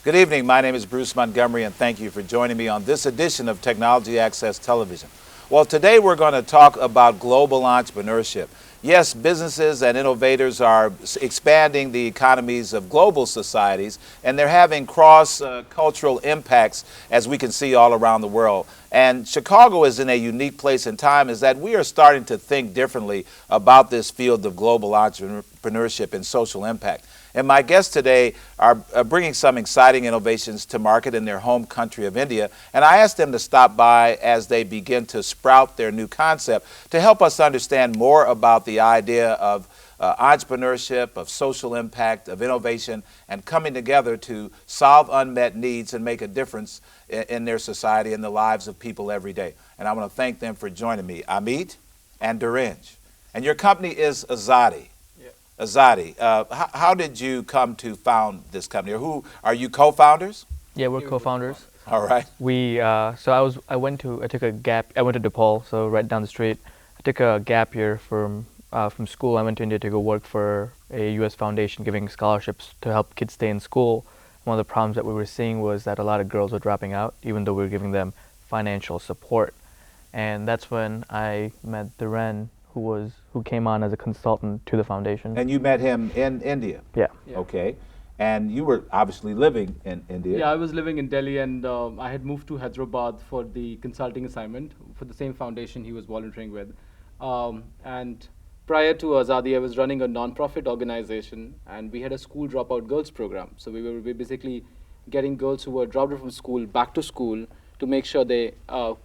Good evening. My name is Bruce Montgomery, and thank you for joining me on this edition of Technology Access Television. Well, today we're going to talk about global entrepreneurship. Yes, businesses and innovators are expanding the economies of global societies, and they're having cross-cultural impacts, as we can see all around the world. And Chicago is in a unique place in time, is that we are starting to think differently about this field of global entrepreneurship and social impact. And my guests today are bringing some exciting innovations to market in their home country of India. And I asked them to stop by as they begin to sprout their new concept to help us understand more about the idea of entrepreneurship, of social impact, of innovation, and coming together to solve unmet needs and make a difference in their society and the lives of people every day. And I want to thank them for joining me, Amit and Durinj. And your company is Azadi. Azadi, how did you come to found this company? Or who are you co-founders? Yeah, we're co-founders. All right. I went to DePaul, so right down the street. I took a gap year from school. I went to India to go work for a U.S. foundation giving scholarships to help kids stay in school. One of the problems that we were seeing was that a lot of girls were dropping out, even though we were giving them financial support. And that's when I met Dhiren, who came on as a consultant to the foundation. And you met him in India? Yeah. Okay. And you were obviously living in India. Yeah, I was living in Delhi, and I had moved to Hyderabad for the consulting assignment for the same foundation he was volunteering with. And prior to Azadi, I was running a non-profit organization, and we had a school dropout girls program. So we were basically getting girls who were dropped out from school back to school to make sure they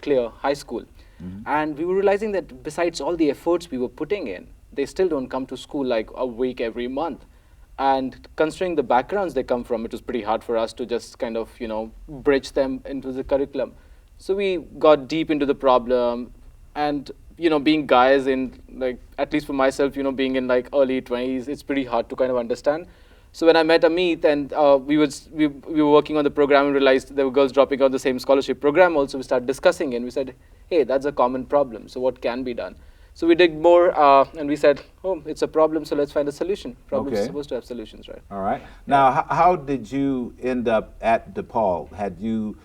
clear high school. And we were realizing that besides all the efforts we were putting in, they still don't come to school like a week every month. And considering the backgrounds they come from, it was pretty hard for us to just kind of, bridge them into the curriculum. So we got deep into the problem, and, being guys in, like, at least for myself, being in like early 20s, it's pretty hard to kind of understand. So when I met Amit and we were working on the program and realized there were girls dropping out the same scholarship program also, we started discussing and we said, hey, that's a common problem, so what can be done? So we dig more and we said, oh, it's a problem, so let's find a solution. Problems are supposed to have solutions, right? All right. Now, how did you end up at DePaul? Had you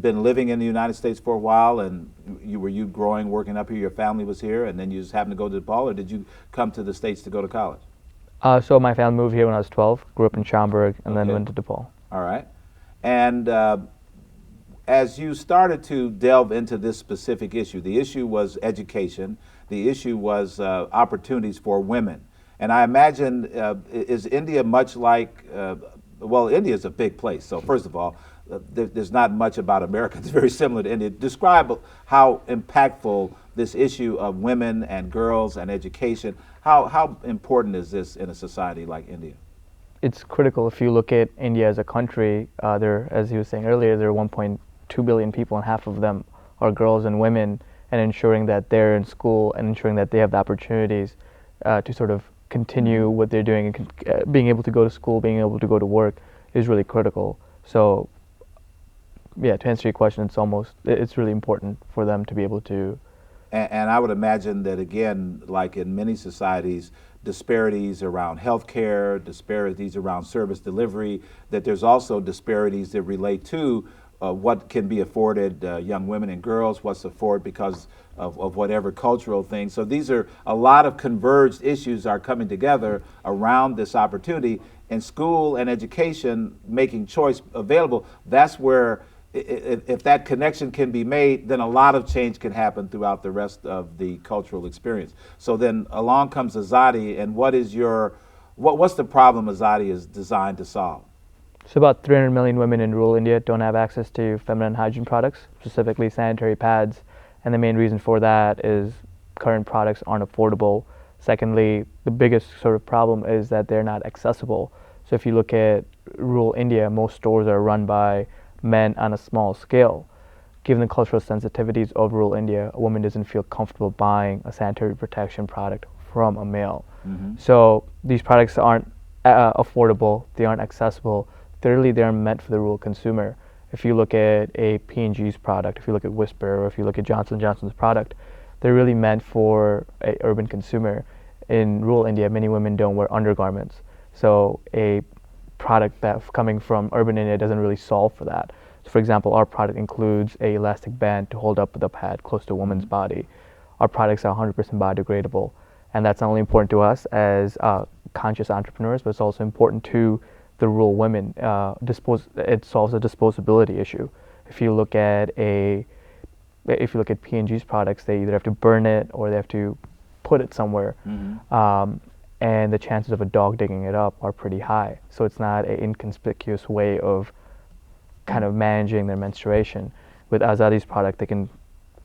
been living in the United States for a while, and were you growing, working up here, your family was here, and then you just happened to go to DePaul, or did you come to the States to go to college? So my family moved here when I was 12, grew up in Schaumburg, and then went to DePaul. All right. And as you started to delve into this specific issue, the issue was education, the issue was opportunities for women. And I imagine, is India much like, well, India is a big place. So first of all, there's not much about America that's very similar to India. Describe how impactful this issue of women and girls and education, how important is this in a society like India? It's critical. If you look at India as a country, as he was saying earlier, there are 1.2 billion people, and half of them are girls and women, and ensuring that they're in school and ensuring that they have the opportunities to sort of continue what they're doing, and being able to go to school, being able to go to work is really critical. So, yeah, to answer your question, it's really important for them to be able to. And I would imagine that, again, like in many societies, disparities around healthcare, disparities around service delivery, that there's also disparities that relate to what can be afforded young women and girls, what's afforded because of whatever cultural thing. So these are a lot of converged issues are coming together around this opportunity, and school and education making choice available. That's where, if that connection can be made, then a lot of change can happen throughout the rest of the cultural experience. So then along comes Azadi, and what's the problem Azadi is designed to solve? So about 300 million women in rural India don't have access to feminine hygiene products, specifically sanitary pads, and the main reason for that is current products aren't affordable. Secondly, the biggest sort of problem is that they're not accessible. So if you look at rural India, most stores are run by men on a small scale. Given the cultural sensitivities of rural India, a woman doesn't feel comfortable buying a sanitary protection product from a male. So these products aren't affordable, they aren't accessible. Thirdly, they're meant for the rural consumer. If you look at a P&G's product, if you look at Whisper, or if you look at Johnson & Johnson's product, they're really meant for an urban consumer. In rural India, many women don't wear undergarments. So a product that coming from urban India doesn't really solve for that. So for example, our product includes a elastic band to hold up the pad close to a woman's body. Our products are 100% biodegradable, and that's not only important to us as conscious entrepreneurs, but it's also important to the rural women. It solves a disposability issue. If you look at P&G's products, they either have to burn it or they have to put it somewhere. And the chances of a dog digging it up are pretty high. So it's not an inconspicuous way of kind of managing their menstruation. With Azadi's product, they can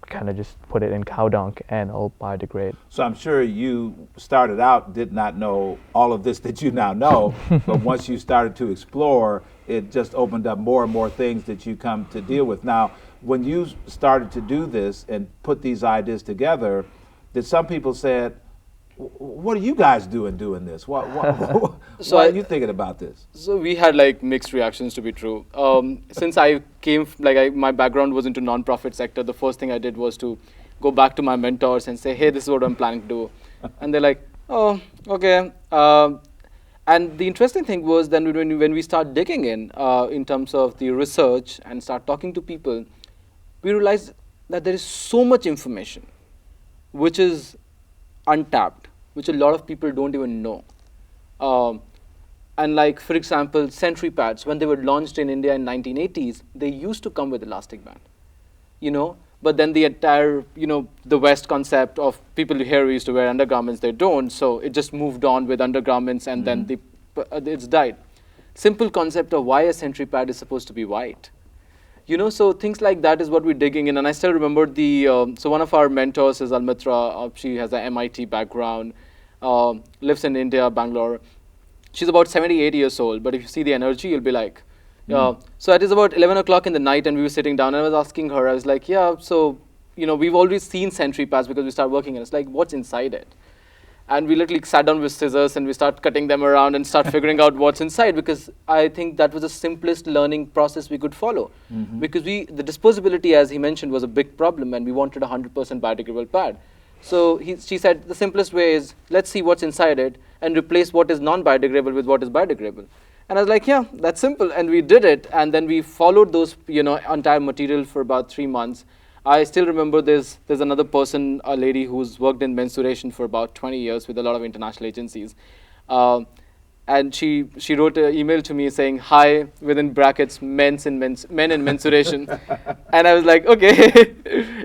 kind of just put it in cow dung and it'll biodegrade. So I'm sure you started out, did not know all of this that you now know, but once you started to explore, it just opened up more and more things that you come to deal with. Now, when you started to do this and put these ideas together, did some people say, what are you guys doing this? Why are you thinking about this? So we had like mixed reactions, to be true. Since I came, my background was into non-profit sector, the first thing I did was to go back to my mentors and say, hey, this is what I'm planning to do. And they're like, oh, okay. And the interesting thing was then when we start digging in terms of the research and start talking to people, we realized that there is so much information which is untapped, which a lot of people don't even know. And like, for example, Sentry pads, when they were launched in India in 1980s, they used to come with elastic band, but then the entire, the West concept of people here used to wear undergarments, they don't, so it just moved on with undergarments and then it's died. Simple concept of why a Sentry pad is supposed to be white. So things like that is what we're digging in. And I still remember so one of our mentors is Almitra. She has an MIT background, lives in India, Bangalore. She's about 78 years old, but if you see the energy, you'll be like, so it is about 11 o'clock in the night and we were sitting down and I was asking her, I was like, yeah, so, we've always seen Sentry pads because we started working and it's like, what's inside it? And we literally sat down with scissors and we start cutting them around and start figuring out what's inside, because I think that was the simplest learning process we could follow. Because the disposability, as he mentioned, was a big problem and we wanted a 100% biodegradable pad. So she said the simplest way is, let's see what's inside it and replace what is non-biodegradable with what is biodegradable. And I was like, yeah, that's simple. And we did it. And then we followed those, entire material for about 3 months. I still remember there's another person, a lady who's worked in mensuration for about 20 years with a lot of international agencies. And she wrote an email to me saying, hi, within brackets, men in mensuration. And I was like, okay,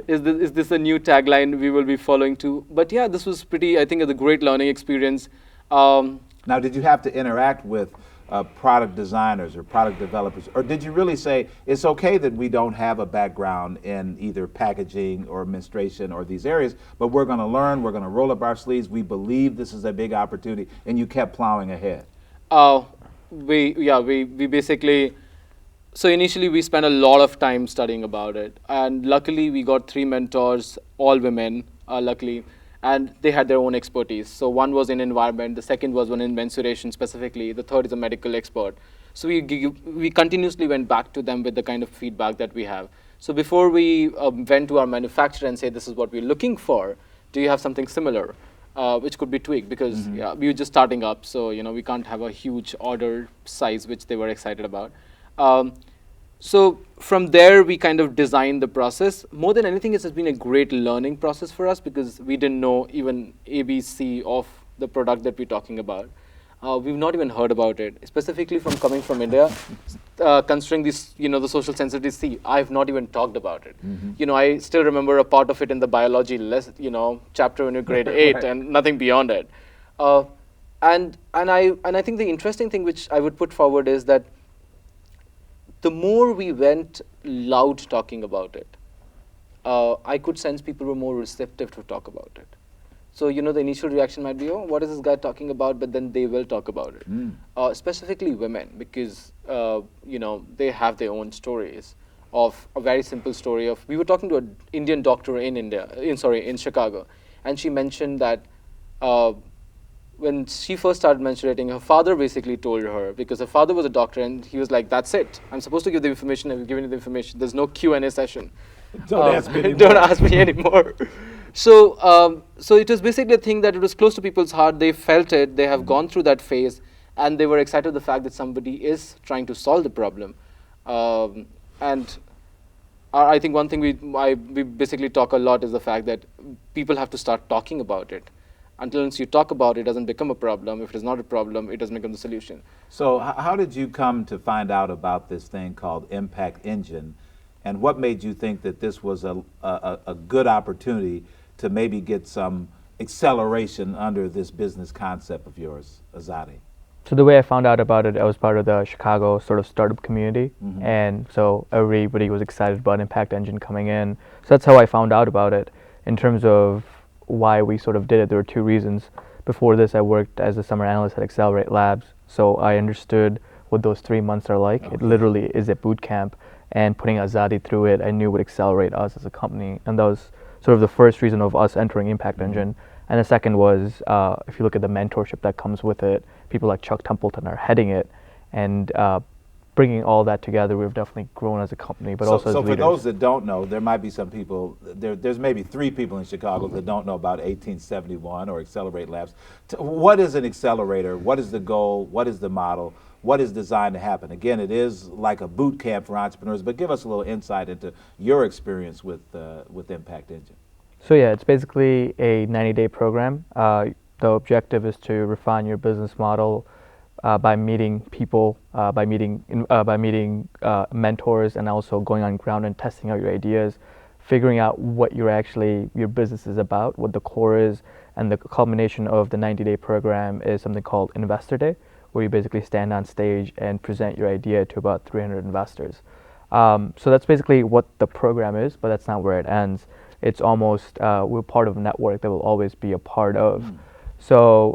is this a new tagline we will be following too? But yeah, this was pretty, I think, a great learning experience. Now, did you have to interact with product designers or product developers, or did you really say it's okay that we don't have a background in either packaging or menstruation or these areas, but we're going to learn, we're going to roll up our sleeves, we believe this is a big opportunity, and you kept plowing ahead? We basically, so initially we spent a lot of time studying about it, and luckily we got 3 mentors, all women, luckily. And they had their own expertise. So one was in environment, the second was one in mensuration specifically, the third is a medical expert. So we continuously went back to them with the kind of feedback that we have. So before we went to our manufacturer and say, this is what we're looking for, do you have something similar, which could be tweaked? Because we were just starting up, so we can't have a huge order size, which they were excited about. So from there, we kind of designed the process. More than anything, it has been a great learning process for us because we didn't know even ABC of the product that we're talking about. We've not even heard about it, specifically from coming from India. Considering this, the social sensitivity, I've not even talked about it. I still remember a part of it in the biology chapter in grade 8 Right. and nothing beyond it. And I think the interesting thing which I would put forward is that the more we went loud talking about it, I could sense people were more receptive to talk about it. So, the initial reaction might be, oh, what is this guy talking about? But then they will talk about it. Specifically women, because, they have their own stories of a very simple story of, we were talking to an Indian doctor in Chicago, and she mentioned that when she first started menstruating, her father basically told her, because her father was a doctor, and he was like, that's it. I'm supposed to give the information, I've given you the information. There's no Q&A session. Don't ask me anymore. Don't ask me anymore. So it was basically a thing that it was close to people's heart. They felt it. They have gone through that phase. and they were excited the fact that somebody is trying to solve the problem. And I think one thing we basically talk a lot is the fact that people have to start talking about it. Until you talk about it, it doesn't become a problem. If it is not a problem, it doesn't become the solution. So how did you come to find out about this thing called Impact Engine, and what made you think that this was a good opportunity to maybe get some acceleration under this business concept of yours, Azadi? So the way I found out about it, I was part of the Chicago sort of startup community, and so everybody was excited about Impact Engine coming in. So that's how I found out about it. In terms of why we sort of did it, there were two reasons. Before this, I worked as a summer analyst at Accelerate Labs, so I understood what those 3 months are like. It literally is a boot camp, and putting Azadi through it, I knew would accelerate us as a company, and that was sort of the first reason of us entering Impact Engine. And the second was, if you look at the mentorship that comes with it, people like Chuck Templeton are heading it, and bringing all that together, we've definitely grown as a company, but also as leaders. So for those that don't know, there might be some people, there's maybe 3 people in Chicago that don't know about 1871 or Accelerate Labs. What is an accelerator? What is the goal? What is the model? What is designed to happen? Again, it is like a boot camp for entrepreneurs, but give us a little insight into your experience with Impact Engine. So yeah, it's basically a 90-day program. The objective is to refine your business model by meeting people, by meeting mentors, and also going on ground and testing out your ideas, figuring out what your business is about, what the core is, and the culmination of the 90-day program is something called Investor Day, where you basically stand on stage and present your idea to about 300 investors. So that's basically what the program is, but that's not where it ends. It's almost, we're part of a network that we'll always be a part of. So,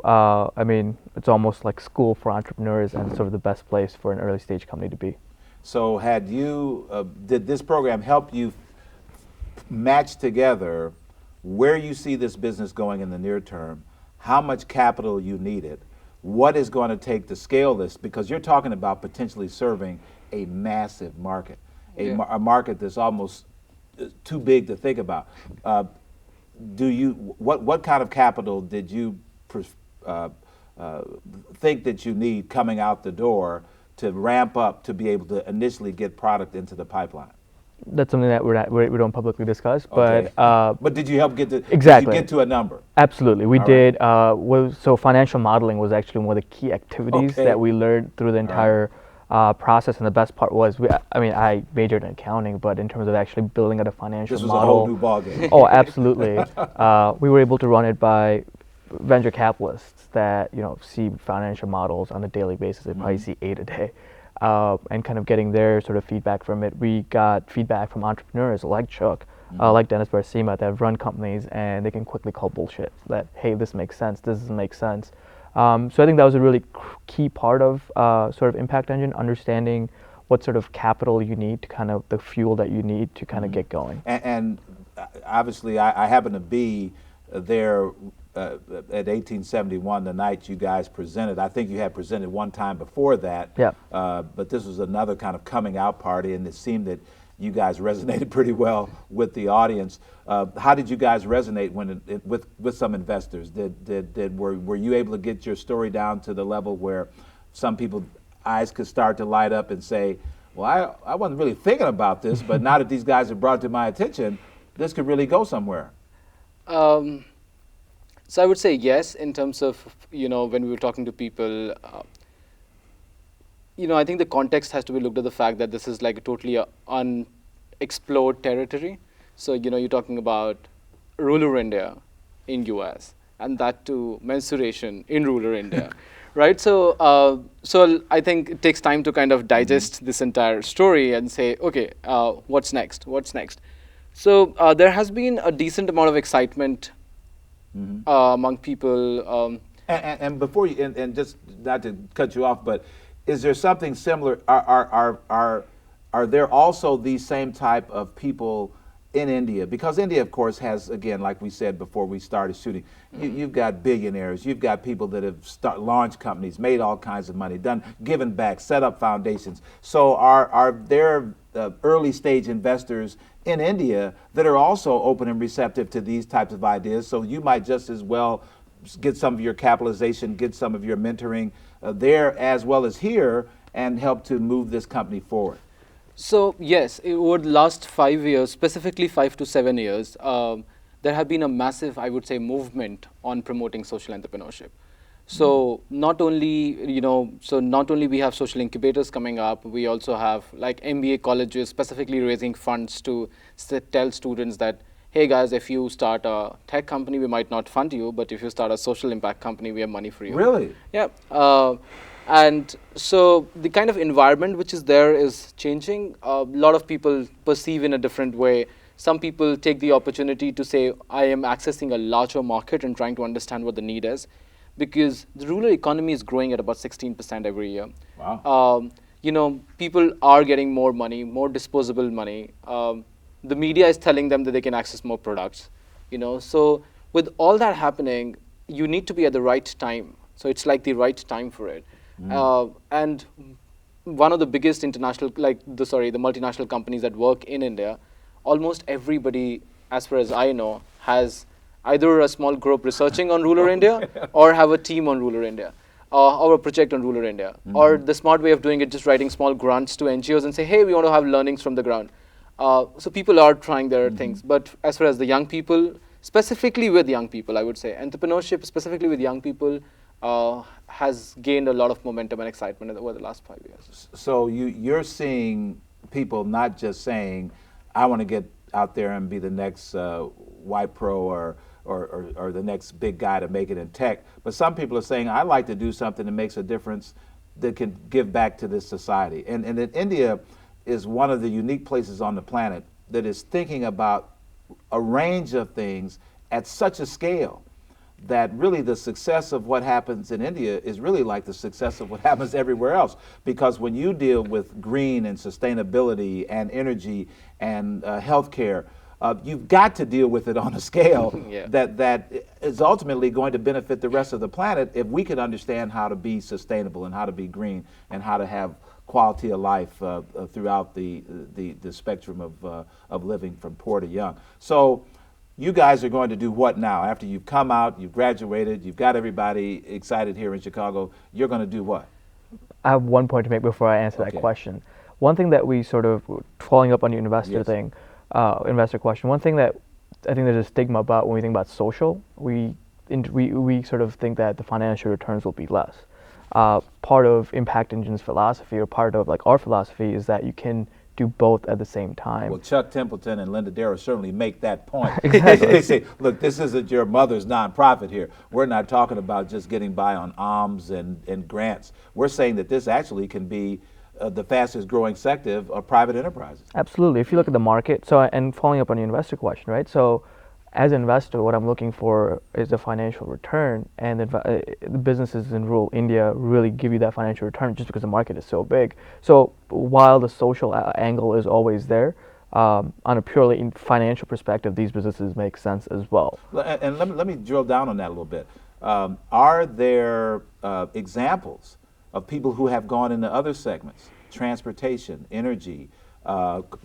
I mean, it's almost like school for entrepreneurs and sort of the best place for an early stage company to be. So did this program help you match together where you see this business going in the near term, how much capital you needed, what is going to take to scale this? Because you're talking about potentially serving a massive market, a market that's almost too big to think about. What kind of capital did you think that you need coming out the door to ramp up to be able to initially get product into the pipeline? That's something that we don't publicly discuss, but but did you help get to exactly did you get to a number? Absolutely, we All did. So financial modeling was actually one of the key activities that we learned through the entire process, and the best part was, I majored in accounting, but in terms of actually building out a financial model, this was a whole new ballgame. Oh, absolutely. We were able to run it by venture capitalists that see financial models on a daily basis. They probably see 8 a day, and kind of getting their sort of feedback from it. We got feedback from entrepreneurs like Chuck, like Dennis Barcima, that have run companies, and they can quickly call bullshit. That, hey, this makes sense. This doesn't make sense. So I think that was a really key part of sort of Impact Engine, understanding what sort of capital you need to kind of the fuel that you need to kind of get going. And obviously, I happen to be there at 1871 the night you guys presented. I think you had presented one time before that. Yeah. But this was another kind of coming out party, and it seemed that you guys resonated pretty well with the audience. How did you guys resonate with some investors? Were you able to get your story down to the level where some people's eyes could start to light up and say, well, I wasn't really thinking about this, but now that these guys have brought it to my attention, this could really go somewhere? So I would say yes, in terms of, when we were talking to people, I think the context has to be looked at the fact that this is like a totally unexplored territory. So, you're talking about rural India in US, and that too mensuration in rural India, right? So, so I think it takes time to kind of digest this entire story and say, okay, what's next? What's next? So there has been a decent amount of excitement among people. And before you, and just not to cut you off, but is there something similar? Are there also these same type of people in India? Because India, of course, has, again, like we said before we started shooting, you've got billionaires, you've got people that have launched companies, made all kinds of money, given back, set up foundations. So are there early stage investors in India that are also open and receptive to these types of ideas? So you might just as well get some of your capitalization, get some of your mentoring there as well as here, and help to move this company forward? So yes, over the last 5 years, specifically 5 to 7 years, there have been a massive, I would say, movement on promoting social entrepreneurship. So not only not only we have social incubators coming up, we also have like MBA colleges specifically raising funds to tell students that, hey guys, if you start a tech company, we might not fund you, but if you start a social impact company, we have money for you. Really? Yeah. And so the kind of environment which is there is changing. A lot of people perceive in a different way. Some people take the opportunity to say, I am accessing a larger market and trying to understand what the need is, because the rural economy is growing at about 16% every year. Wow. People are getting more money, more disposable money. The media is telling them that they can access more products. So with all that happening, you need to be at the right time. So it's like the right time for it. And one of the biggest international, the multinational companies that work in India, almost everybody, as far as I know, has either a small group researching on rural India or have a team on rural India or a project on rural India. Or the smart way of doing it, just writing small grants to NGOs and say, hey, we want to have learnings from the ground. So people are trying their things. But as far as the young people, specifically with young people, I would say, entrepreneurship specifically with young people has gained a lot of momentum and excitement over the last 5 years. So you're seeing people not just saying, I want to get out there and be the next white pro or the next big guy to make it in tech, but some people are saying, I'd like to do something that makes a difference that can give back to this society. And that India is one of the unique places on the planet that is thinking about a range of things at such a scale that really the success of what happens in India is really like the success of what happens everywhere else. Because when you deal with green and sustainability and energy and healthcare, you've got to deal with it on a scale that is ultimately going to benefit the rest of the planet if we can understand how to be sustainable and how to be green and how to have quality of life throughout the spectrum of living from poor to young. So you guys are going to do what now? After you've come out, you've graduated, you've got everybody excited here in Chicago, you're going to do what? I have one point to make before I answer that question. One thing that we sort of, following up on your investor thing, investor question, one thing that I think there's a stigma about when we think about social, we sort of think that the financial returns will be less. Part of Impact Engine's philosophy, or part of like our philosophy, is that you can do both at the same time. Well, Chuck Templeton and Linda Darrow certainly make that point. Exactly. They say, look, this isn't your mother's nonprofit here. We're not talking about just getting by on alms and grants. We're saying that this actually can be the fastest growing sector of private enterprises. Absolutely. If you look at the market, and following up on your investor question, right? So as an investor, what I'm looking for is a financial return, and the businesses in rural India really give you that financial return just because the market is so big. So while the social angle is always there, on a purely financial perspective, these businesses make sense as well. And let me drill down on that a little bit. Are there examples of people who have gone into other segments, transportation, energy,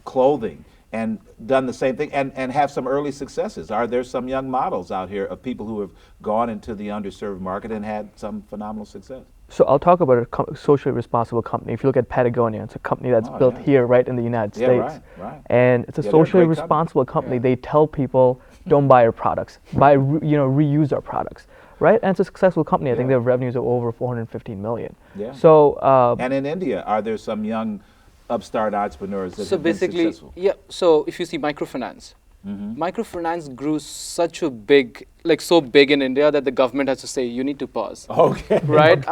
clothing, and done the same thing and have some early successes? Are there some young models out here of people who have gone into the underserved market and had some phenomenal success? So I'll talk about a socially responsible company. If you look at Patagonia, it's a company that's built here, right in the United States. Right. And it's a socially responsible company. They tell people, don't buy our products, reuse our products, right? And it's a successful company. I think they have revenues of over 415 million. Yeah. So and in India, are there some young upstart entrepreneurs that have been successful? So if you see microfinance, microfinance grew so big in India that the government has to say, you need to pause. Okay. Right?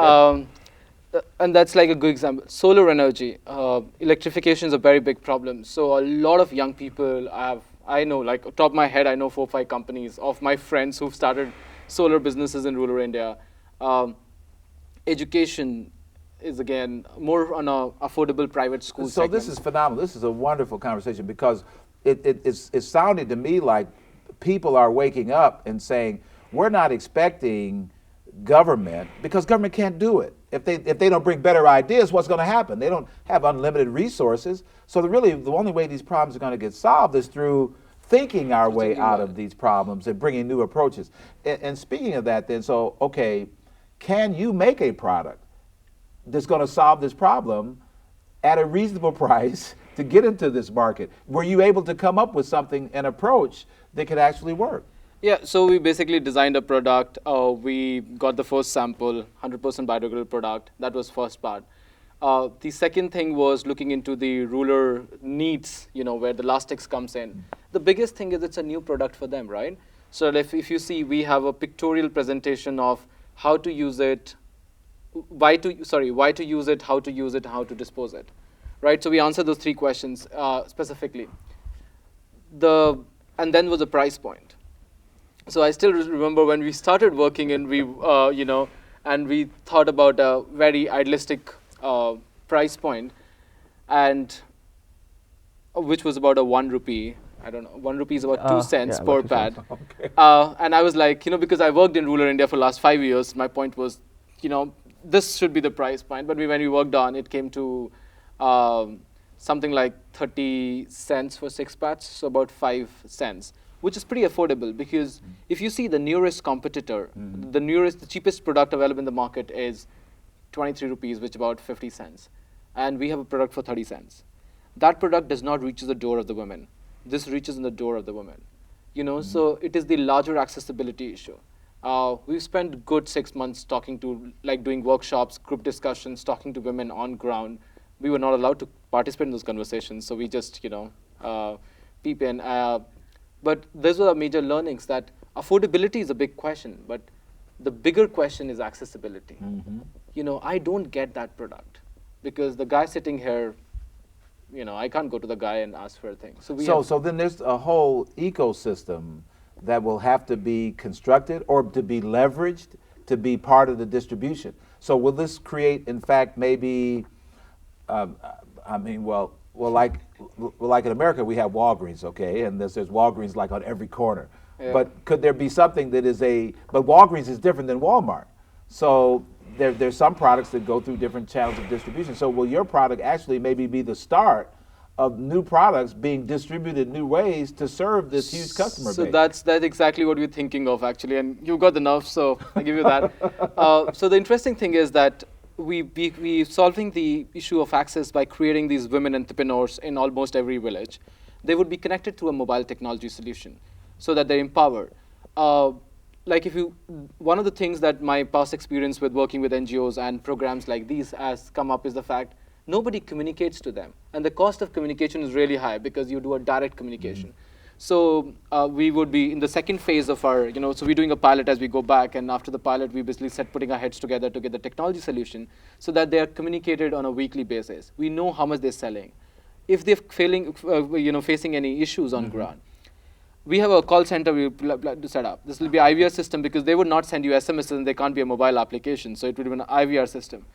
And that's like a good example. Solar energy, electrification is a very big problem. So a lot of young people I know, like top of my head, I know 4 or 5 companies of my friends who've started solar businesses in rural India. Education is again more on a affordable private school So segment. this is phenomenal. This is a wonderful conversation because it sounded to me like people are waking up and saying, we're not expecting government, because government can't do it. If they don't bring better ideas, what's going to happen? They don't have unlimited resources. So the only way these problems are going to get solved is through thinking our way thinking out about of it. these problems and bringing new approaches. And speaking of that then, so, okay, can you make a product that's going to solve this problem at a reasonable price to get into this market? Were you able to come up with something, an approach that could actually work? Yeah, so we basically designed a product. We got the first sample, 100% biodegradable product. That was first part. The second thing was looking into the rural needs, where the Lastix comes in. The biggest thing is it's a new product for them, right? So if you see, we have a pictorial presentation of how to use it, why to use it, how to use it, how to dispose it, right? So we answered those three questions specifically. And then was the price point. So I still remember when we started working and and we thought about a very idealistic price point, and which was about a 1 rupee. I don't know, 1 rupee is about 2 cents yeah, per about 2 cents. pad. Okay. And I was like, because I worked in rural India for the last 5 years, my point was, this should be the price point. But when we worked on, it came to something like 30 cents for 6 pads, so about 5 cents, which is pretty affordable because if you see the nearest competitor, the cheapest product available in the market is 23 rupees, which is about 50 cents. And we have a product for 30 cents. That product does not reach the door of the women. This reaches in the door of the women. So it is the larger accessibility issue. We've spent good 6 months talking to, doing workshops, group discussions, talking to women on ground. We were not allowed to participate in those conversations, so we just, peep in. But those were our major learnings, that affordability is a big question, but the bigger question is accessibility. I don't get that product because the guy sitting here, I can't go to the guy and ask for a thing. So then there's a whole ecosystem that will have to be constructed or to be leveraged to be part of the distribution. So will this create, in fact, maybe, like in America, we have Walgreens, okay, and there's Walgreens like on every corner. Yeah. But could there be something that is but Walgreens is different than Walmart. So there's some products that go through different channels of distribution. So will your product actually maybe be the start of new products being distributed new ways to serve this huge customer base? So that's exactly what we're thinking of, actually, and you've got the nerve, so I give you that. So the interesting thing is that we solving the issue of access by creating these women entrepreneurs in almost every village. They would be connected through a mobile technology solution so that they're empowered. One of the things that my past experience with working with NGOs and programs like these has come up is the fact nobody communicates to them. And the cost of communication is really high because you do a direct communication. So we would be in the second phase of our, so we're doing a pilot as we go back, and after the pilot, we basically putting our heads together to get the technology solution so that they are communicated on a weekly basis. We know how much they're selling. If they're facing any issues on ground, we have a call center we to set up. This will be IVR system because they would not send you SMSs and they can't be a mobile application, so it would be an IVR system.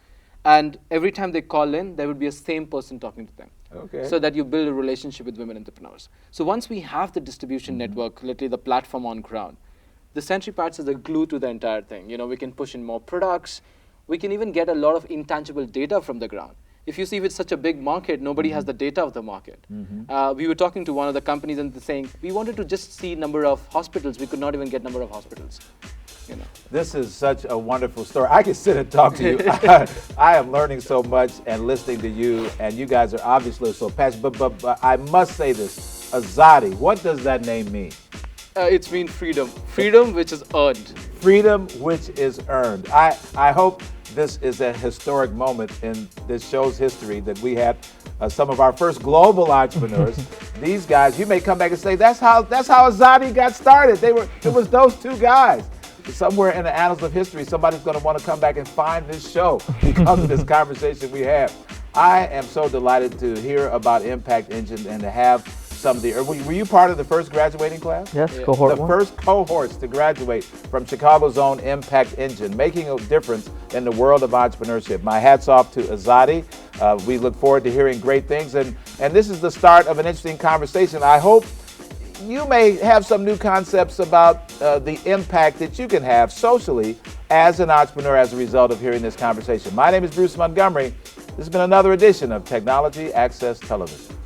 And every time they call in, there would be a same person talking to them. Okay. So that you build a relationship with women entrepreneurs. So once we have the distribution network, literally the platform on ground, the Sentry Pads is the glue to the entire thing. We can push in more products. We can even get a lot of intangible data from the ground. If you see with such a big market, nobody has the data of the market. We were talking to one of the companies and saying, we wanted to just see number of hospitals. We could not even get number of hospitals. This is such a wonderful story. I could sit and talk to you. I am learning so much and listening to you, and you guys are obviously so passionate. But I must say this, Azadi, what does that name mean? It's mean freedom. Freedom which is earned. Freedom which is earned. I hope this is a historic moment in this show's history that we had some of our first global entrepreneurs. These guys, you may come back and say, that's how Azadi got started. It was those two guys. Somewhere in the annals of history, somebody's going to want to come back and find this show because of this conversation we have. I am so delighted to hear about Impact Engine and to have some of the. Were you part of the first graduating class? Yes, cohort The 1. first cohorts to graduate from Chicago's own Impact Engine, making a difference in the world of entrepreneurship. My hat's off to Azadi. We look forward to hearing great things, and this is the start of an interesting conversation. I hope you may have some new concepts about the impact that you can have socially as an entrepreneur as a result of hearing this conversation. My name is Bruce Montgomery. This has been another edition of Technology Access Television.